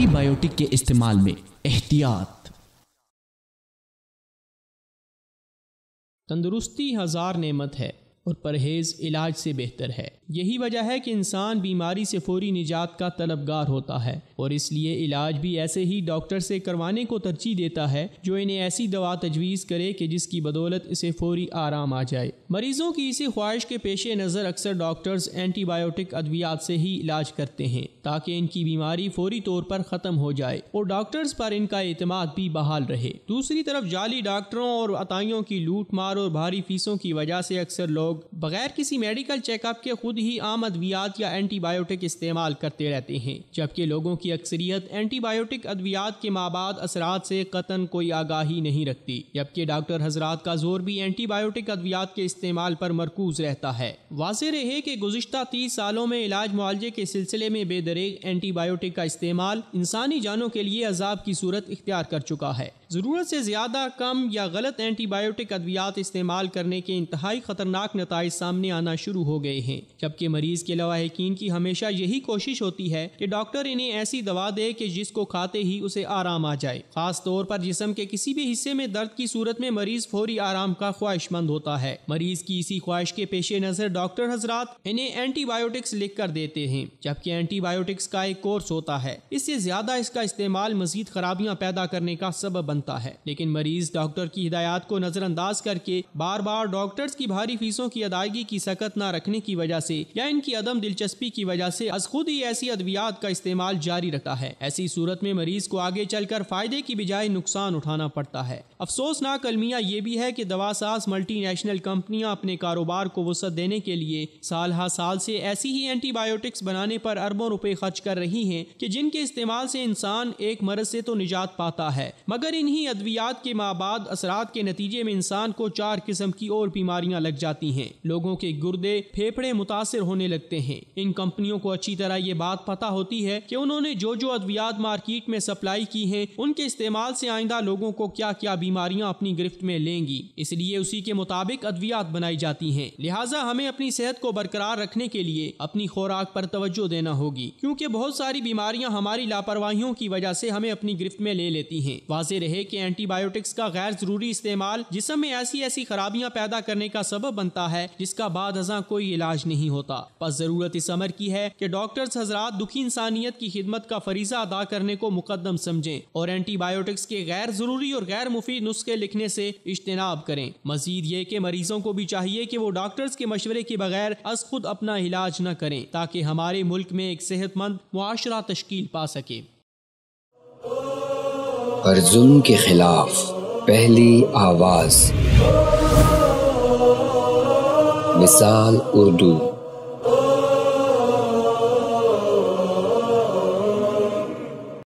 Anti biotic کے استعمال میں احتیاط۔ تندرستی ہزار نعمت ہے اور پرہیز علاج سے بہتر ہے۔ یہی وجہ ہے کہ انسان بیماری سے فوری نجات کا طلبگار ہوتا ہے اور اس لیے علاج بھی ایسے ہی ڈاکٹر سے کروانے کو ترجیح دیتا ہے جو انہیں ایسی دوا تجویز کرے کہ جس کی بدولت اسے فوری آرام آ جائے۔ مریضوں کی اسی خواہش کے پیش نظر اکثر ڈاکٹرز اینٹی بایوٹک ادویات سے ہی علاج کرتے ہیں تاکہ ان کی بیماری فوری طور پر ختم ہو جائے اور ڈاکٹرز پر ان کا اعتماد بھی بحال رہے۔ دوسری طرف جعلی ڈاکٹروں اور عطائیوں کی لوٹ مار اور بھاری فیسوں کی وجہ سے اکثر لوگ بغیر کسی میڈیکل چیک اپ کے خود ہی عام ادویات یا اینٹی بایوٹک استعمال کرتے رہتے ہیں، جبکہ لوگوں کی اکثریت اینٹی بایوٹک ادویات کے مابعد اثرات سے قطعاً کوئی آگاہی نہیں رکھتی، جبکہ ڈاکٹر حضرات کا زور بھی اینٹی بایوٹک ادویات کے استعمال پر مرکوز رہتا ہے۔ واضح رہے کہ گزشتہ 30 سالوں میں علاج معالجے کے سلسلے میں بے دریغ اینٹی بایوٹک کا استعمال انسانی جانوں کے لیے عذاب کی صورت اختیار کر چکا ہے۔ ضرورت سے زیادہ کم یا غلط اینٹی بایوٹک ادویات استعمال کرنے کے انتہائی خطرناک نتائج سامنے آنا شروع ہو گئے ہیں، جبکہ مریض کے لواحقین کی ہمیشہ یہی کوشش ہوتی ہے کہ ڈاکٹر انہیں ایسی دوا دے کہ جس کو کھاتے ہی اسے آرام آ جائے۔ خاص طور پر جسم کے کسی بھی حصے میں درد کی صورت میں مریض فوری آرام کا خواہش مند ہوتا ہے۔ مریض کی اسی خواہش کے پیش نظر ڈاکٹر حضرات انہیں اینٹی بایوٹکس لکھ کر دیتے ہیں، جبکہ اینٹی بایوٹکس کا ایک کورس ہوتا ہے۔ اس سے زیادہ اس کا استعمال مزید خرابیاں پیدا کرنے کا سبب بنتا ہے، لیکن مریض ڈاکٹر کی ہدایات کو نظر انداز کر کے بار بار ڈاکٹرز کی بھاری فیسوں کی ادائیگی کی سکت نہ رکھنے کی وجہ سے یا ان کی عدم دلچسپی کی وجہ سے از خود ہی ایسی ادویات کا استعمال جاری رکھتا ہے۔ ایسی صورت میں مریض کو آگے چل کر فائدے کی بجائے نقصان اٹھانا پڑتا ہے۔ افسوسناک المیہ یہ بھی ہے کہ دوا ساز ملٹی نیشنل کمپنیاں اپنے کاروبار کو وسعت دینے کے لیے سال ہر سال سے ایسی ہی اینٹی بایوٹکس بنانے پر اربوں روپے خرچ کر رہی ہیں کہ جن کے استعمال سے انسان ایک مرض سے تو نجات پاتا ہے، مگر انہی ادویات کے مابعد اثرات کے نتیجے میں انسان کو 4 قسم کی اور بیماریاں لگ جاتی ہیں۔ لوگوں کے گردے، پھیپھڑے متاثر ہونے لگتے ہیں۔ ان کمپنیوں کو اچھی طرح یہ بات پتہ ہوتی ہے کہ انہوں نے جو ادویات مارکیٹ میں سپلائی کی ہیں ان کے استعمال سے آئندہ لوگوں کو کیا کیا بیماریاں اپنی گرفت میں لیں گی، اس لیے اسی کے مطابق ادویات بنائی جاتی ہیں۔ لہٰذا ہمیں اپنی صحت کو برقرار رکھنے کے لیے اپنی خوراک پر توجہ دینا ہوگی، کیونکہ بہت ساری بیماریاں ہماری لاپرواہیوں کی وجہ سے ہمیں اپنی گرفت میں لے لیتی ہیں۔ واضح رہے کہ اینٹی بایوٹکس کا غیر ضروری استعمال جسم میں ایسی خرابیاں پیدا کرنے کا سبب بنتا ہے جس کا بعد ازاں کوئی علاج نہیں ہوتا۔ پس ضرورت اس امر کی ہے کہ ڈاکٹرز حضرات دکھی انسانیت کی خدمت کا فریضہ ادا کرنے کو مقدم سمجھیں اور اینٹی بایوٹکس کے غیر ضروری اور غیر مفید نسخے لکھنے سے اجتناب کریں۔ مزید یہ کہ مریضوں کو بھی چاہیے کہ وہ ڈاکٹرز کے مشورے کے بغیر از خود اپنا علاج نہ کریں تاکہ ہمارے ملک میں ایک صحت مند معاشرہ تشکیل پا سکے۔ ہر ظلم کے خلاف پہلی آواز، مثال اردو۔